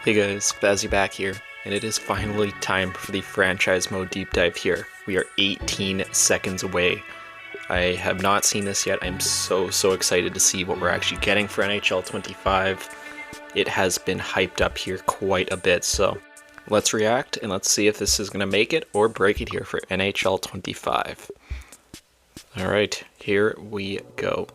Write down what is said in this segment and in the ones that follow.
Hey guys, Fazzy back here, and it is finally time for the franchise mode deep dive here. We are 18 seconds away. I have not seen this yet. I'm so excited to see what we're actually getting for NHL 25. It has been hyped up here quite a bit, so let's react and let's see if this is going to make it or break it here for NHL 25. Alright, here we go.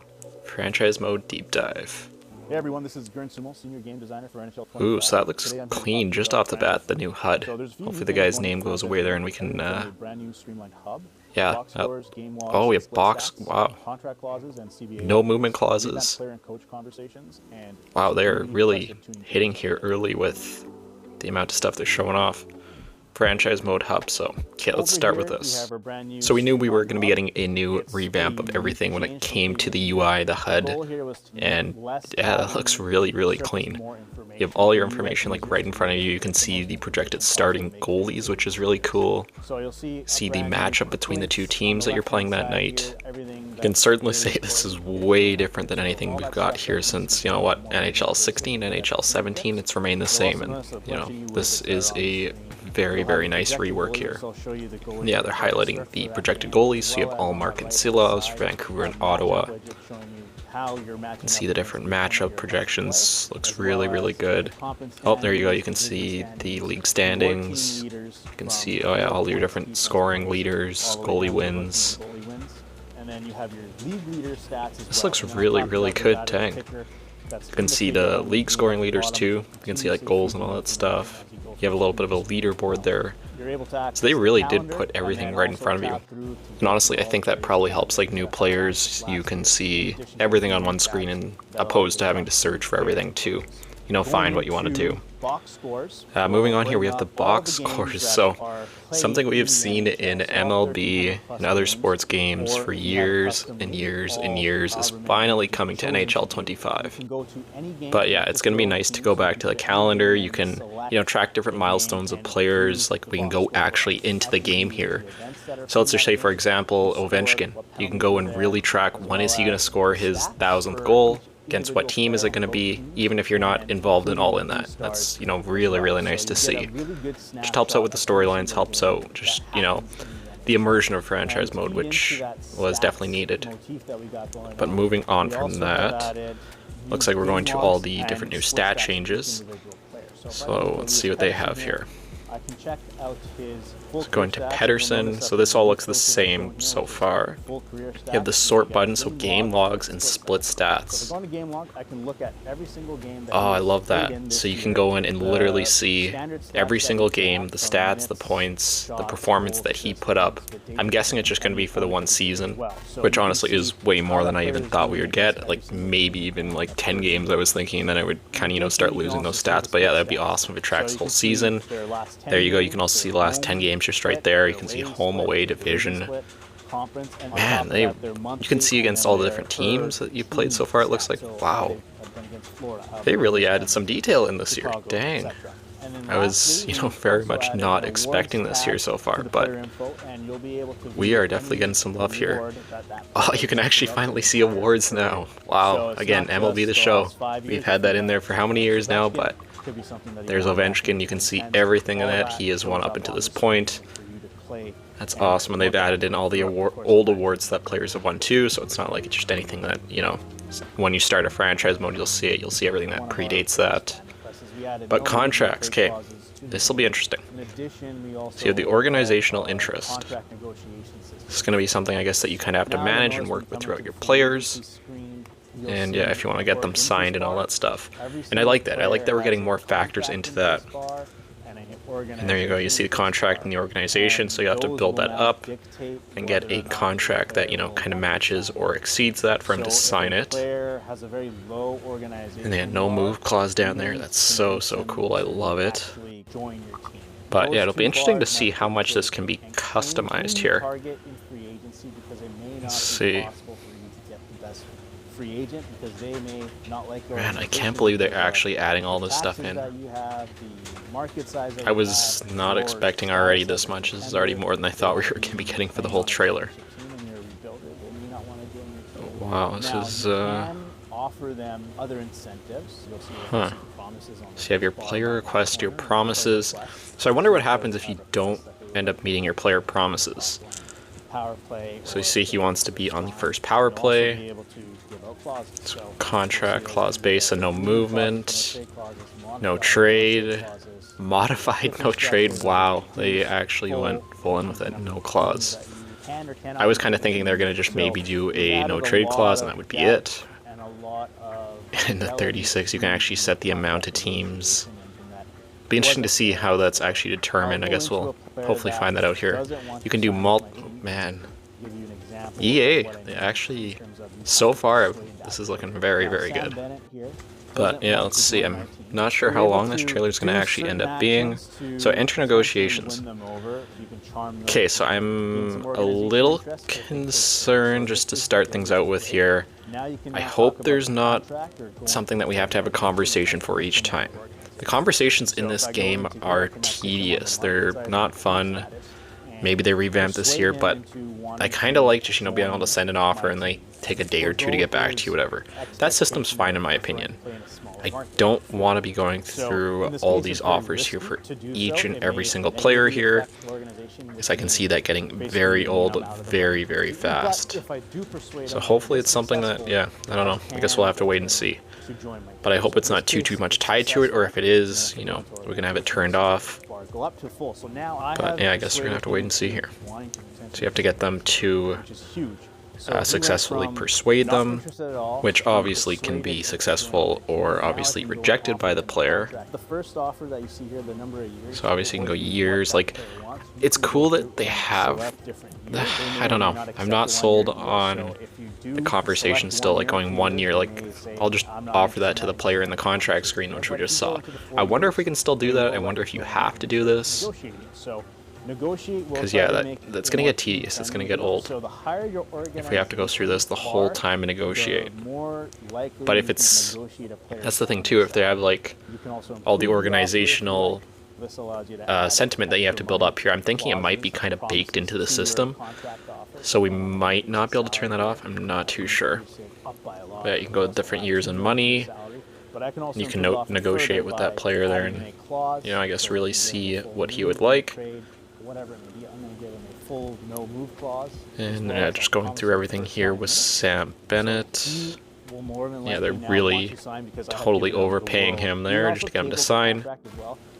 Franchise mode deep dive. Hey everyone, this is Gern Summel, Senior Game Designer for NHL 25. Ooh, so that looks clean just off the bat, the new HUD. Hopefully the guy's name goes away there and we can, yeah. Oh, we have box, wow. No movement clauses. Wow, they're really hitting here early with the amount of stuff they're showing off. Franchise mode hub, so okay, let's start with this. So we knew we were going to be getting a new revamp of everything when it came to the UI, the HUD, and yeah, that looks really clean. You have all your information like right in front of you. You can see the projected starting goalies, which is really cool. See the matchup between the two teams that you're playing that night. You can certainly say this is way different than anything we've got here since, you know what, NHL 16, NHL 17, it's remained the same, and you know, this is a very nice rework here. Yeah, they're highlighting the projected goalies, so you have Ullmark and Silovs for Vancouver and Ottawa. You can see the different matchup projections, looks really good. Oh, there you go, you can see the league standings, you can see, oh yeah, all your different scoring leaders, goalie wins. This looks really good, dang. You can see the league scoring leaders too, you can see like goals and all that stuff. You have a little bit of a leaderboard there. So they really did put everything right in front of you. And honestly, I think that probably helps like new players. You can see everything on one screen and opposed to having to search for everything to, you know, find what you want to do. Moving on here, we have the box scores. So something we have seen in MLB and other sports games for years and years is finally coming to NHL 25. But yeah, it's going to be nice to go back to the calendar. You can, you know, track different milestones of players. Like we can go actually into the game here. So let's just say, for example, Ovechkin. You can go and really track when is he going to score his 1,000th goal. Against what team is it going to be, even if you're not involved at all in that. That's, you know, really nice to see. Just helps out with the storylines, helps out just, you know, the immersion of franchise mode, which was definitely needed. But moving on from that, looks like we're going to all the different new stat changes. So let's see what they have here. So going to Pettersson, so this all looks the same so far. You have the sort button, so game logs and split stats. Oh, I love that. So you can go in and literally see every single game, the stats, the points, the performance that he put up. I'm guessing it's just going to be for the one season, which honestly is way more than I even thought we would get. Like maybe even like 10 games I was thinking, and then I would kind of, you know, start losing those stats. But yeah, that'd be awesome if it tracks the whole season. There you go, you can also see the last 10 games just right there. You can see home, away, division. Man, you can see against all the different teams that you've played so far, it looks like, wow. They really added some detail in this year, dang. I was, you know, very much not expecting this here so far, but we are definitely getting some love here. Oh, you can actually finally see awards now. Wow, again, MLB The Show. We've had that in there for how many years now, but there's Ovechkin. You can see everything in it. He has won up until this point. That's awesome, and they've added in all the old awards that players have won too, so it's not like it's just anything that, you know, when you start a franchise mode, you'll see it. You'll see everything that predates that. But contracts, okay, this will be interesting. So you have the organizational interest. This is going to be something, I guess, that you kind of have to manage and work with throughout your players. And yeah, if you want to get them signed and all that stuff. And I like that. I like that we're getting more factors into that. And there you go, you see the contract and the organization, so you have to build that up and get a contract that, you know, kind of matches or exceeds that for him to sign it. And they had no move clause down there. That's so cool. I love it. But yeah, it'll be interesting to see how much this can be customized here. Let's see. Man, I can't believe they're actually adding all this stuff in. I was not expecting already this much. This is already more than I thought we were going to be getting for the whole trailer. Wow, this is offer them other incentives. You'll see Huh. promises on So you have your player request, your promises. So I wonder what happens if you don't end up meeting your player promises. power play. So you see he wants to be on the first power play. It's contract clause base, so no movement, no trade, modified no trade. Wow, they actually went full in with it, no clause. I was kind of thinking they're going to just maybe do a no trade clause and that would be it. In the 36, you can actually set the amount of teams. Be interesting to see how that's actually determined. I guess we'll hopefully find that out here. You can do man. EA, they actually, so far, this is looking very, very good. But yeah, let's see. I'm not sure how long this trailer is going to actually end up being. So enter negotiations. Okay, so I'm a little concerned just to start things out with here. I hope there's not something that we have to have a conversation for each time. The conversations in this game are tedious. They're not fun. Maybe they revamped this here, but I kind of like just, being able to send an offer and they take a day or two to get back to you, whatever. That system's fine in my opinion. I don't want to be going through all these offers here for each and every single player here, because I can see that getting very old very, very fast. So hopefully it's something that, yeah, I don't know. I guess we'll have to wait and see. But I hope it's not too much tied to it, or if it is, we can have it turned off. But yeah, I guess we're gonna have to wait and see here. So you have to get them to successfully persuade them, which obviously can be successful or obviously rejected by the player. So obviously you can go years. Like, it's cool that they have, I don't know, I'm not sold on the conversation still, like going 1 year. Like, I'll just offer that to the player in the contract screen, which we just saw. I wonder if we can still do that. I wonder if you have to do this. Because yeah, that's going to get tedious. It's going to get old if we have to go through this the whole time and negotiate. But if it's, that's the thing too, if they have like all the organizational sentiment that you have to build up here, I'm thinking it might be kind of baked into the system. So we might not be able to turn that off. I'm not too sure. But you can go with different years and money. You can negotiate with that player there and, I guess really see what he would like. And just going through everything here with Sam Bennett. Yeah, they're really totally overpaying him there just to get him to sign.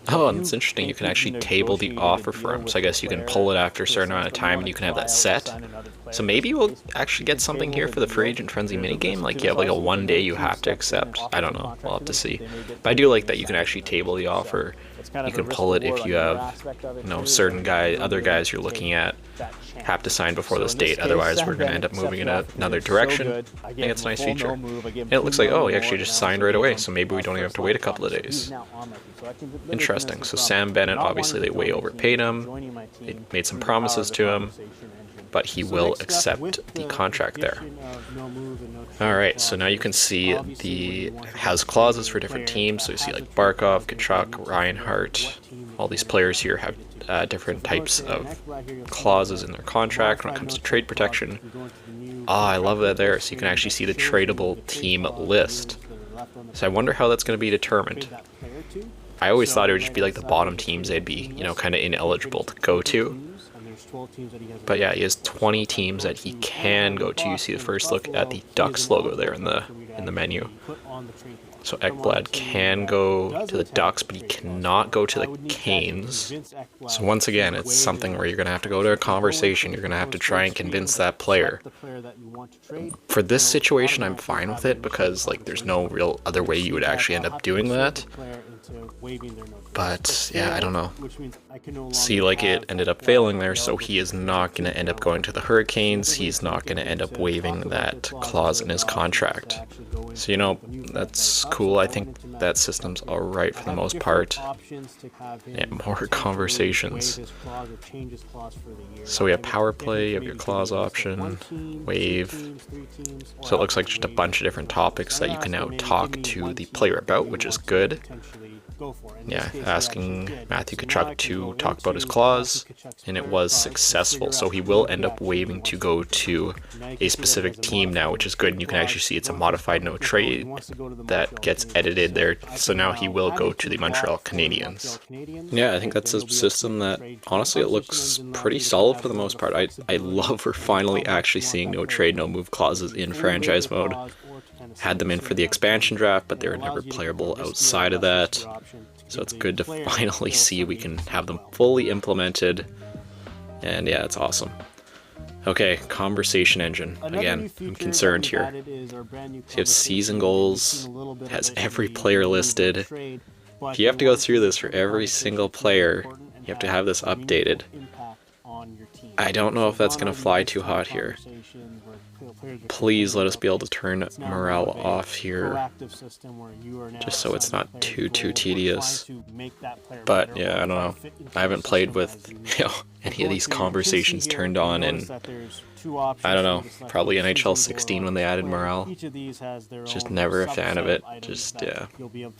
Oh, and it's interesting, you can actually table the offer for him, so I guess you can pull it after a certain amount of time and you can have that set. So maybe we'll actually get something here for the Free Agent Frenzy minigame, like you have like a 1 day you have to accept. I don't know, we'll have to see. But I do like that you can actually table the offer. You can pull it if you have, certain other guys you're looking at have to sign before this date, otherwise we're going to end up moving in another direction. I think it's a nice feature. And it looks like, oh, he actually just signed right away, so maybe we don't even have to wait a couple of days. Interesting. So Sam Bennett, obviously they way overpaid him, they made some promises to him, but he will accept the contract there. Alright, so now you can see has clauses for different teams, so you see like Barkov, Kachuk, Reinhardt, all these players here have different types of clauses in their contract when it comes to trade protection. I love that there, so you can actually see the tradable team list. So I wonder how that's going to be determined. I always thought it would just be like the bottom teams they'd be, kind of ineligible to go to. But yeah, he has 20 teams that he can go to. You see the first look at the Ducks logo there in the menu. So Ekblad can go to the Ducks, but he cannot go to the Canes. So once again, it's something where you're going to have to go to a conversation. You're going to have to try and convince that player. For this situation, I'm fine with it because there's no real other way you would actually end up doing that. But yeah, I don't know. See, it ended up failing there, so he is not going to end up going to the Hurricanes. He's not going to end up waiving that clause in his contract. So, that's cool. I think that system's alright for the most part. Yeah, more conversations. So we have power play, you have your clause option, waive. So it looks like just a bunch of different topics that you can now talk to the player about, which is good. Yeah, asking Matthew Tkachuk to talk about his clause, and it was successful, so he will end up waiving to go to a specific team now, which is good. And you can actually see it's a modified no trade that gets edited there, so now he will go to the Montreal Canadiens. Yeah, I think that's a system that honestly it looks pretty solid for the most part. I love we're finally actually seeing no trade, no move clauses in franchise mode. Had them in for the expansion draft, but they were never playable outside of that. So it's good to finally see we can have them fully implemented. And yeah, it's awesome. Okay, conversation engine. Again, I'm concerned here. So you have season goals, has every player listed. If you have to go through this for every single player, you have to have this updated. I don't know if that's going to fly too hot here. Please let us be able to turn morale off here, just so it's not too tedious. But yeah, I don't know. I haven't played with any of these conversations turned on in, I don't know, probably NHL 16 when they added morale. Just never a fan of it. Just, yeah.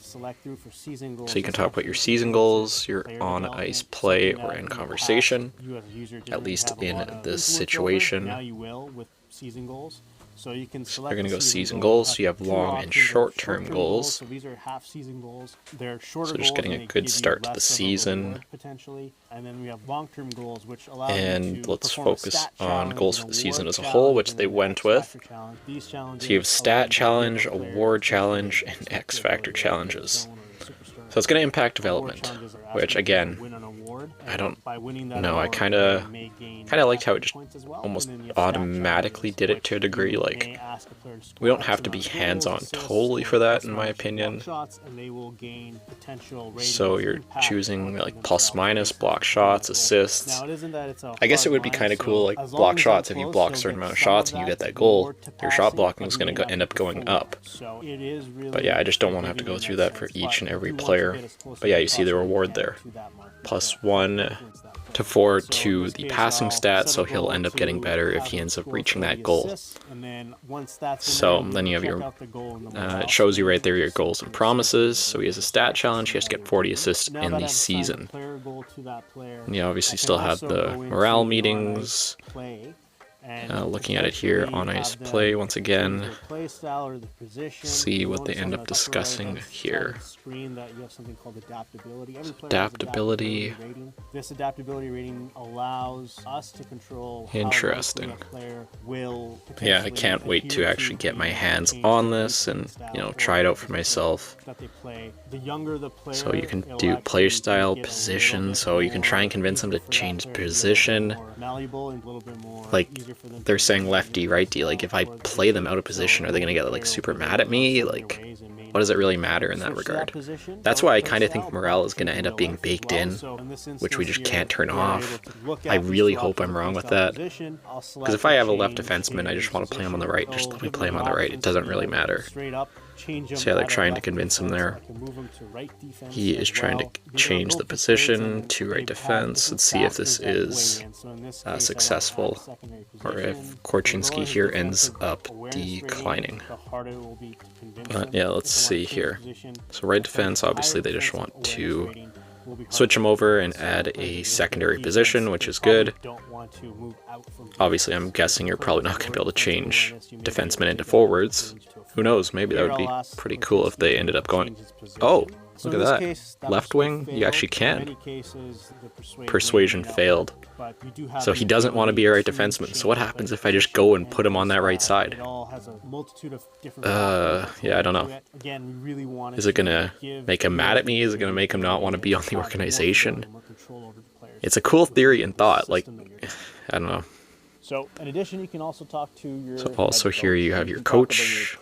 So you can talk about your season goals, your on-ice play, or in conversation, at least in this situation. So you're going to go season goals, so you have long and short-term goals. So these are half season goals. They're shorter goals, so just getting a good start to the season. And then we have long-term goals, which allow and let's focus on goals for the season as a whole, which they went with. So you have stat challenge, award challenge, and X Factor challenges. So it's going to impact development, which again, I don't know. I kind of liked how it just almost automatically did it to a degree. Like, we don't have to be hands-on totally for that, in my opinion. So you're choosing like plus minus, block shots, assists. I guess it would be kind of cool, like block shots. If you block a certain amount of shots and you get that goal, your shot blocking is going to end up going up. But yeah, I just don't want to have to go through that for each and every player. But yeah, you see the reward there. +1 to 4 to the passing stats, so he'll end up getting better if he ends up reaching that goal. So then you have your, it shows you right there your goals and promises. So he has a stat challenge, he has to get 40 assists in the season. And you obviously still have the morale meetings. Looking at it here on ice play once again, see what they end up discussing here. Adaptability. This adaptability rating allows us to control. Interesting. Yeah, I can't wait to actually get my hands on this and try it out for myself. So you can do play style, position. So you can try and convince them to change position. Like, they're saying lefty, righty. Like, if I play them out of position, are they gonna get like super mad at me? Like, what does it really matter in that regard? That's why I kind of think morale is gonna end up being baked in, which we just can't turn off. I really hope I'm wrong with that, because if I have a left defenseman, I just want to play him on the right. Just let me play him on the right. It doesn't really matter. So yeah, they're trying to convince him there. He is trying to change the position to right defense. Let's see if this is successful, or if Korchinski here ends up declining. But yeah, let's see here. So right defense, obviously they just want to switch him over and add a secondary position, which is good. Obviously, I'm guessing you're probably not going to be able to change defensemen into forwards. Who knows? Maybe that would be pretty cool if they ended up going... Oh, look at that. Left wing, you actually can. Persuasion failed. So he doesn't want to be a right defenseman. So what happens if I just go and put him on that right side? Yeah, I don't know. Is it going to make him mad at me? Is it going to make him not want to be on the organization? It's a cool theory and thought. Like, I don't know. So, in addition, you can also talk to your. So also here you have your coach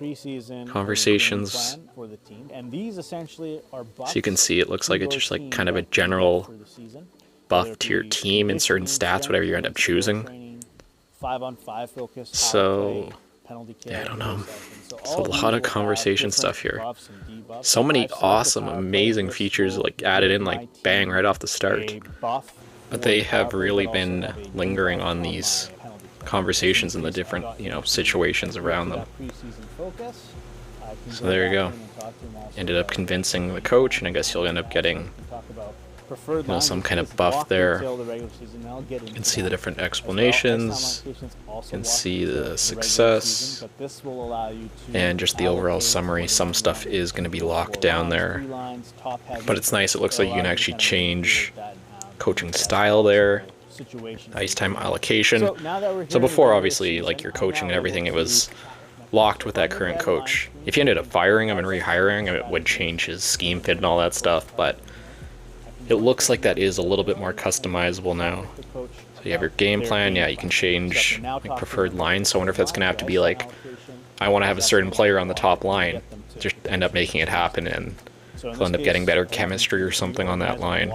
conversations. For the team. And these essentially are so you can see it looks like it's just like kind of a general buff to your team and certain stats, whatever you end up choosing. 5-on-5 focus. So yeah, I don't know. It's a lot of conversation stuff here. So many awesome, amazing features like added in, like bang right off the start. But they have really been lingering on these conversations in the different, situations around them. So there you go. Ended up convincing the coach, and I guess you'll end up getting preferred you know, lines some is kind of just buff block there. until the regular season, and I'll get You into can see that the different as well. explanations. Exile allocations also You can block see until the regular success. season, but this will allow you to And just the overall allocate summary. what Some you stuff want is going to be for locked down lines, there. free lines, top heavy. But it's nice. It looks like you can allows actually to kind of change manipulate that and have coaching the best style there. possible situation Ice for time you. allocation. So now that we're here So in the before, regular obviously, like season, your I'm coaching now and everything, it able was to locked with that current coach. If you ended up firing him and rehiring him, it would change his scheme fit and all that stuff, but it looks like that is a little bit more customizable now. So you have your game plan, yeah, you can change like preferred lines, so I wonder if that's going to have to be like, I want to have a certain player on the top line, just end up making it happen, and they'll end up getting better chemistry or something on that line.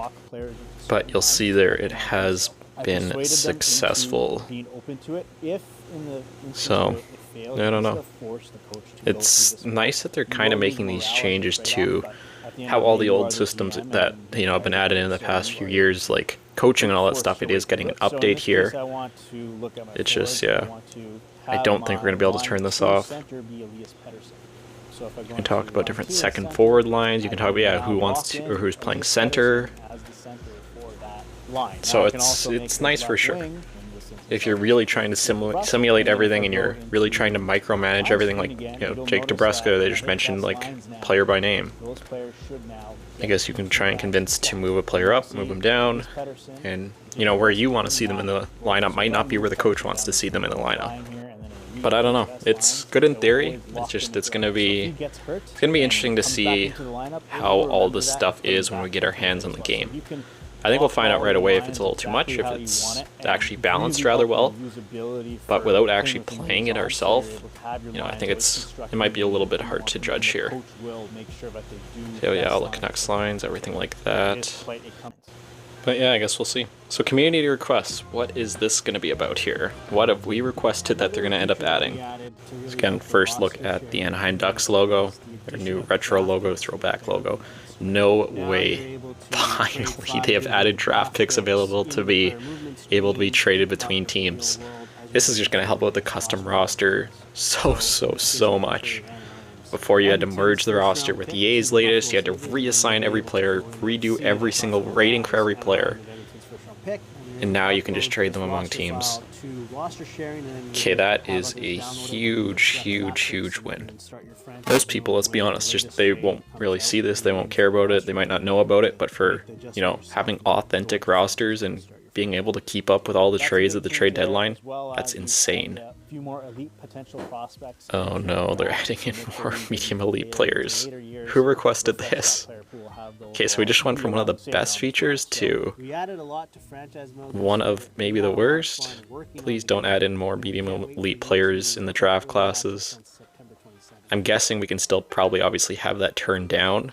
But you'll see there, it has been successful. So, I don't know. It's nice that they're kind of making these changes to how all the old systems that, you know, have been added in the past few years, like coaching and all that stuff, it is getting an update here. It's just, yeah, I don't think we're going to be able to turn this off. You can talk about different second forward lines. You can talk about, yeah, who wants to, or who's playing center. So it's nice for sure. If you're really trying to simulate everything and you're really trying to micromanage everything, like, you know, Jake DeBruska, they just mentioned, like, player by name. I guess you can try and convince to move a player up, move them down, and, you know, where you want to see them in the lineup might not be where the coach wants to see them in the lineup. But I don't know. It's good in theory. It's just it's gonna be interesting to see how all this stuff is when we get our hands on the game. I think we'll find out right away if it's a little too much, if it's actually balanced rather well. But without actually playing it ourselves, you know, I think it might be a little bit hard to judge here. So yeah, all the connects lines, everything like that. But yeah, I guess we'll see. So community requests, what is this going to be about here? What have we requested that they're going to end up adding? So again, first look at the Anaheim Ducks logo, their new retro logo, throwback logo. No way, finally, they have added draft picks available to be able to be traded between teams. This is just going to help out the custom roster so much. Before you had to merge the roster with EA's latest, you had to reassign every player, redo every single rating for every player, and now you can just trade them among teams. Okay, that is a huge win. Those people, let's be honest, just they won't really see this, they won't care about it, they might not know about it, but for, you know, having authentic rosters and being able to keep up with all the trades at the trade deadline, that's insane. Oh no, they're adding in more medium elite players. Who requested this? Okay, so we just went from one of the best features to one of maybe the worst. Please don't add in more medium elite players in the draft classes. I'm guessing we can still probably obviously have that turned down.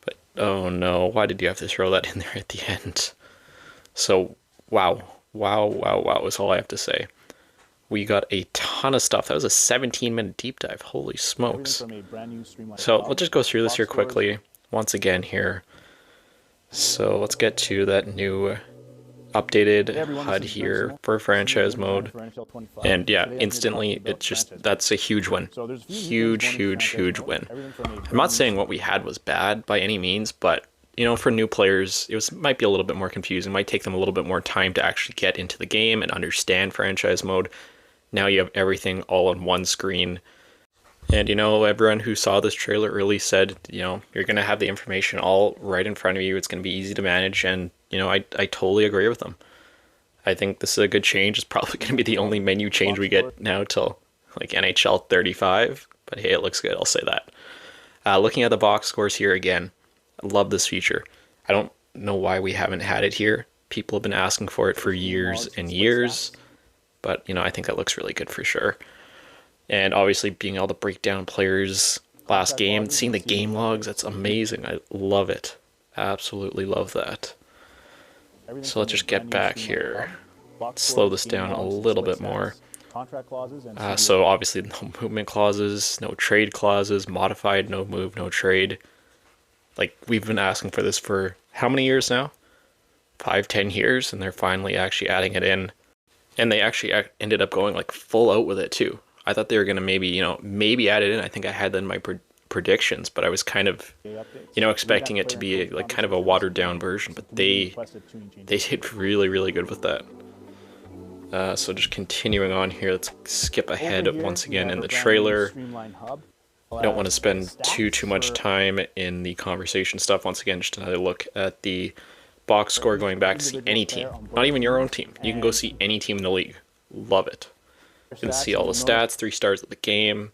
But oh no, why did you have to throw that in there at the end? So, wow is all I have to say. We got a ton of stuff. That was a 17-minute deep dive. Holy smokes. So we'll just go through this here quickly once again here. So let's get to that new updated HUD here for franchise mode. And yeah, instantly, it's just, that's a huge win. Huge win. I'm not saying what we had was bad by any means, but you know, for new players, might be a little bit more confusing. It might take them a little bit more time to actually get into the game and understand franchise mode. Now you have everything all on one screen. And, you know, everyone who saw this trailer early said, you know, you're going to have the information all right in front of you. It's going to be easy to manage. And, you know, I totally agree with them. I think this is a good change. It's probably going to be the only menu change we get now till, like, NHL 35. But hey, it looks good. I'll say that. Looking at the box scores here again. I love this feature. I don't know why we haven't had it here. People have been asking for it for years and years, but you know, I think that looks really good for sure. And obviously being able to break down players last game, seeing the game logs, that's amazing. I love it. Absolutely love that. So let's just get back here. Slow this down a little bit more. So obviously no movement clauses, no trade clauses, modified, no move, no trade. Like, we've been asking for this for how many years now? 5-10 years, and they're finally actually adding it in. And they actually ended up going like full out with it too. I thought they were going to maybe add it in. I think I had that in my predictions, but I was kind of, expecting it to be like kind of a watered down version, but they did really, really good with that. So just continuing on here, let's skip ahead once again in the trailer. I don't want to spend too much time in the conversation stuff. Once again, just another look at the box score, going back to see any team, not even your own team. You can go see any team in the league. Love it. You can see all the stats, 3 stars of the game.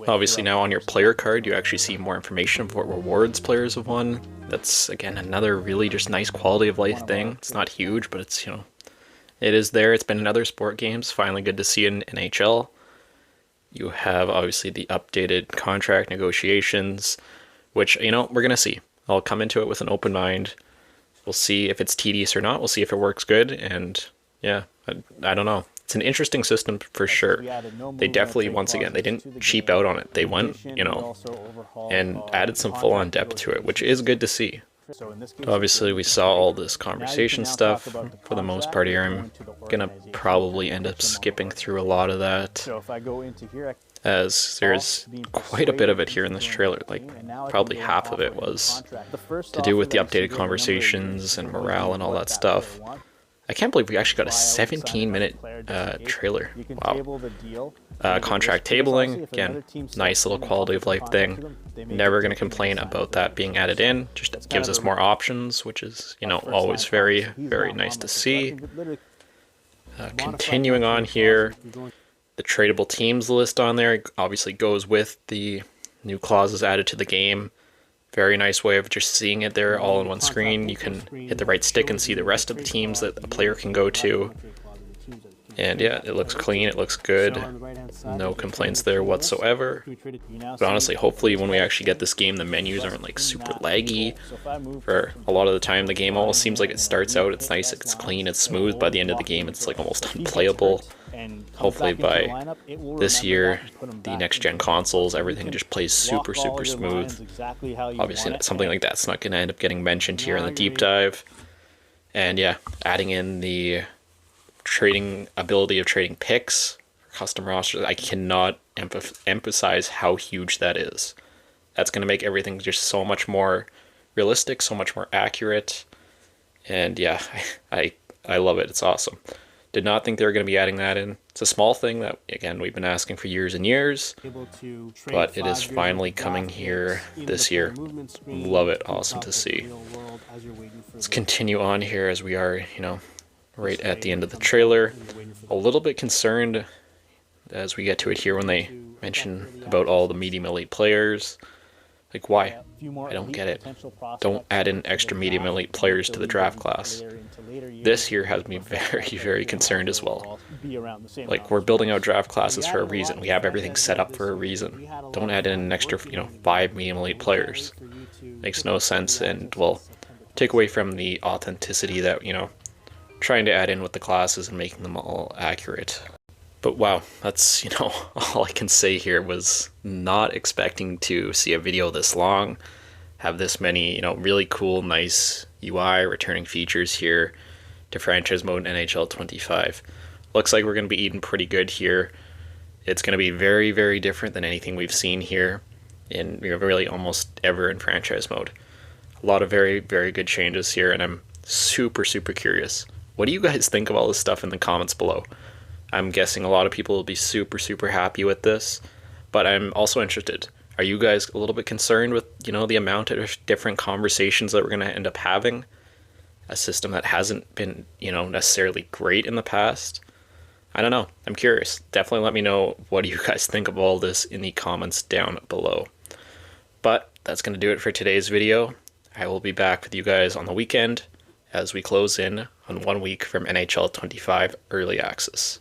Obviously now on your player card, you actually see more information of what rewards players have won. That's, again, another really just nice quality of life thing. It's not huge, but it's, it is there. It's been in other sport games. Finally good to see in NHL. You have, obviously, the updated contract negotiations, which, we're going to see. I'll come into it with an open mind. We'll see if it's tedious or not. We'll see if it works good. And, yeah, I don't know. It's an interesting system for sure. They definitely, once again, they didn't cheap out on it. They went, and added some full-on depth to it, which is good to see. Obviously, we saw all this conversation stuff. For the most part here, I'm gonna probably end up skipping through a lot of that, as there's quite a bit of it here in this trailer. Like, probably half of it was to do with the updated conversations and morale and all that stuff. I can't believe we actually got a 17-minute trailer. Wow. Contract tabling, again, nice little quality of life thing. Never going to complain about that being added in. Just gives us more options, which is, always very, very nice to see. Continuing on here, the tradable teams list on there obviously goes with the new clauses added to the game. Very nice way of just seeing it there all in one screen. You can hit the right stick and see the rest of the teams that a player can go to. And yeah, it looks clean, it looks good. No complaints there whatsoever. But honestly, hopefully when we actually get this game, the menus aren't like super laggy. For a lot of the time, the game almost seems like it starts out, it's nice, it's clean, it's smooth. By the end of the game, it's like almost unplayable. Hopefully by this year, the next gen consoles, everything just plays super smooth. Obviously something like that's not going to end up getting mentioned here in the deep dive. And yeah, adding in the trading ability of trading picks for custom rosters, I cannot emphasize how huge that is. That's going to make everything just so much more realistic, so much more accurate. And yeah, I love it. It's awesome. Did not think they were going to be adding that in. It's a small thing that, again, we've been asking for years and years, but it is finally coming here this year. Love it. Awesome to see. Let's continue on here as we are, right at the end of the trailer. A little bit concerned as we get to it here when they mention about all the medium elite players. Like, why? I don't get it. Don't add in extra medium elite players to the draft class. This here has me very, very concerned as well. Like, we're building out draft classes for a reason. We have everything set up for a reason. Don't add in an extra, 5 medium elite players. Makes no sense and will take away from the authenticity that, trying to add in with the classes and making them all accurate. But wow, that's, all I can say here. Was not expecting to see a video this long, have this many, really cool, nice UI, returning features here to franchise mode in NHL 25. Looks like we're going to be eating pretty good here. It's going to be very, very different than anything we've seen here in really almost ever in franchise mode. A lot of very, very good changes here, and I'm super curious. What do you guys think of all this stuff in the comments below? I'm guessing a lot of people will be super happy with this, but I'm also interested. Are you guys a little bit concerned with, the amount of different conversations that we're going to end up having? A system that hasn't been, necessarily great in the past? I don't know. I'm curious. Definitely let me know what do you guys think of all this in the comments down below. But that's going to do it for today's video. I will be back with you guys on the weekend as we close in on 1 week from NHL 25 Early Access.